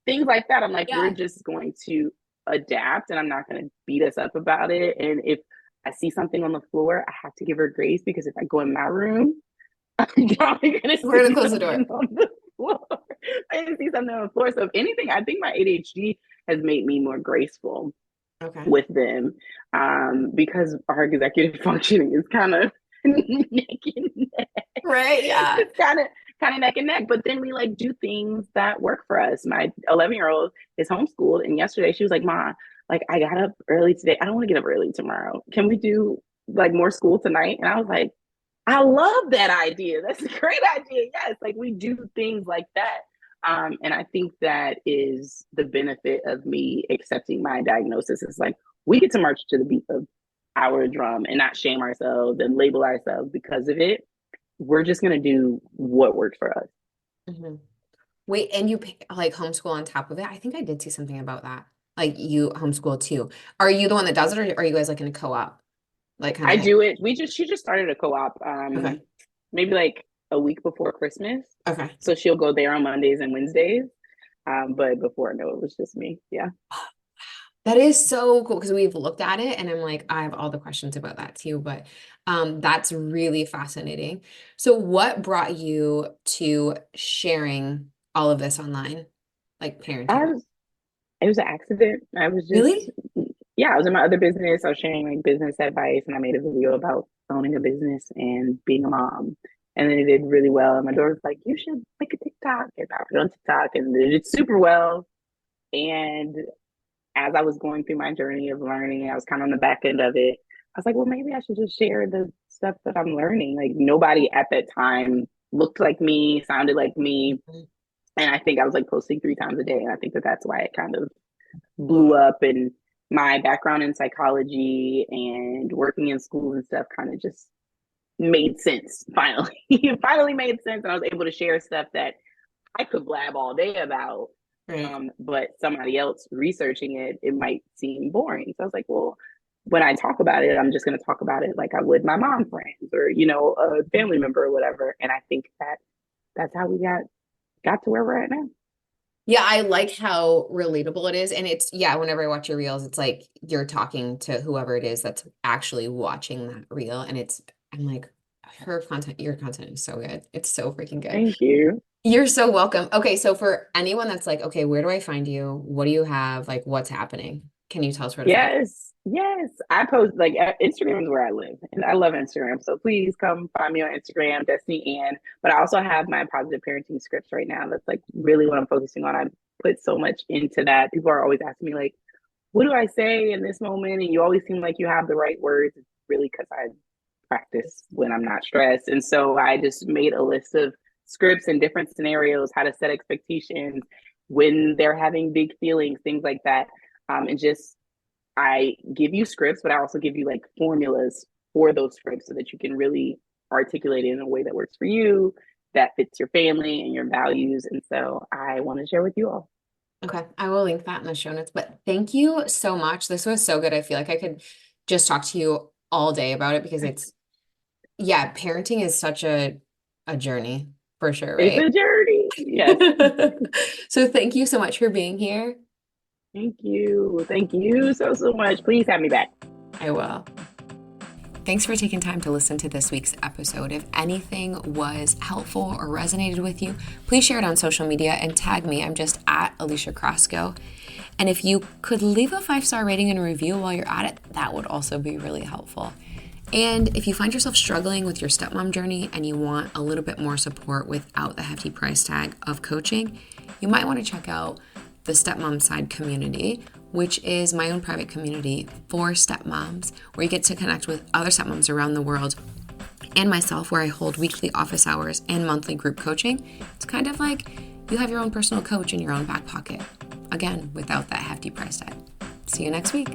[SPEAKER 2] things like that, I'm like, we're
[SPEAKER 1] Yeah.
[SPEAKER 2] just going to adapt and I'm not going to beat us up about it. And if I see something on the floor, I have to give her grace because if I go in my room, I'm probably gonna
[SPEAKER 1] We're gonna
[SPEAKER 2] see
[SPEAKER 1] close the door.
[SPEAKER 2] something on the floor. I didn't see something on the floor. So if anything, I think my ADHD has made me more graceful
[SPEAKER 1] Okay.
[SPEAKER 2] with them, because our executive functioning is kind of neck and neck.
[SPEAKER 1] Right, yeah.
[SPEAKER 2] It's kind of neck and neck. But then we like do things that work for us. My 11-year-old is homeschooled, and yesterday she was like, "Ma, like I got up early today. I don't want to get up early tomorrow. Can we do like more school tonight?" And I was like, I love that idea. That's a great idea. Yes, like we do things like that. And I think that is the benefit of me accepting my diagnosis. Is like we get to march to the beat of our drum and not shame ourselves and label ourselves because of it. We're just going to do what works for us.
[SPEAKER 1] Mhm. Wait, and you like homeschool on top of it? I think I did see something about that. Like you homeschool too. Are you the one that does it, or are you guys like in a co-op? Like kind
[SPEAKER 2] I
[SPEAKER 1] of.
[SPEAKER 2] do it. She just started a co-op
[SPEAKER 1] Okay.
[SPEAKER 2] maybe like a week before Christmas.
[SPEAKER 1] Okay.
[SPEAKER 2] So she'll go there on Mondays and Wednesdays. But before, no, it was just me. Yeah.
[SPEAKER 1] That is so cool because we've looked at it and I'm like, I have all the questions about that too, but that's really fascinating. So what brought you to sharing all of this online, like
[SPEAKER 2] I
[SPEAKER 1] parenting?
[SPEAKER 2] was It was an accident. I was just,
[SPEAKER 1] Really?
[SPEAKER 2] yeah, I was in my other business. I was sharing like business advice and I made a video about owning a business and being a mom. And then it did really well. And my daughter was like, you should make a TikTok. And I put it on TikTok and it did super well. And as I was going through my journey of learning, I was kind of on the back end of it. I was like, well, maybe I should just share the stuff that I'm learning. Like nobody at that time looked like me, sounded like me. And I think I was like posting 3 times a day. And I think that that's why it kind of blew
[SPEAKER 1] Wow.
[SPEAKER 2] up, and my background in psychology and working in schools and stuff kind of just made sense finally. It finally made sense, and I was able to share stuff that I could blab all day about,
[SPEAKER 1] Right.
[SPEAKER 2] but somebody else researching it might seem boring. So I was like, well, when I talk about it, I'm just going to talk about it like I would my mom friends or a family member or whatever. And I think that that's how we got to where we're at now.
[SPEAKER 1] Yeah, I like how relatable it is. And it's, yeah, whenever I watch your reels, it's like you're talking to whoever it is that's actually watching that reel. And I'm like, your content is so good. It's so freaking good.
[SPEAKER 2] Thank you.
[SPEAKER 1] You're so welcome. Okay, so for anyone that's like, okay, where do I find you? What do you have? Like, what's happening? Can you tell us where to find
[SPEAKER 2] Yes, yes. I post like Instagram is where I live, and I love Instagram. So please come find me on Instagram, Destini Ann. But I also have my positive parenting scripts right now. That's like really what I'm focusing on. I put so much into that. People are always asking me like, "What do I say in this moment?" And you always seem like you have the right words. It's really because I practice when I'm not stressed, and so I just made a list of scripts and different scenarios, how to set expectations when they're having big feelings, things like that, and just I give you scripts, but I also give you like formulas for those scripts so that you can really articulate it in a way that works for you, that fits your family and your values. And so I want to share with you all.
[SPEAKER 1] Okay, I will link that in the show notes. But thank you so much. This was so good. I feel like I could just talk to you all day about it because yeah, parenting is such a journey for sure,
[SPEAKER 2] It's
[SPEAKER 1] right?
[SPEAKER 2] a journey. Yes.
[SPEAKER 1] So thank you so much for being here.
[SPEAKER 2] Thank you. Thank you so, so much. Please have me back.
[SPEAKER 1] I will. Thanks for taking time to listen to this week's episode. If anything was helpful or resonated with you, please share it on social media and tag me. I'm just at Alicia Crosco. And if you could leave a 5-star rating and a review while you're at it, that would also be really helpful. And if you find yourself struggling with your stepmom journey and you want a little bit more support without the hefty price tag of coaching, you might want to check out the Stepmom Side community, which is my own private community for stepmoms, where you get to connect with other stepmoms around the world and myself, where I hold weekly office hours and monthly group coaching. It's kind of like you have your own personal coach in your own back pocket. Again, without that hefty price tag. See you next week.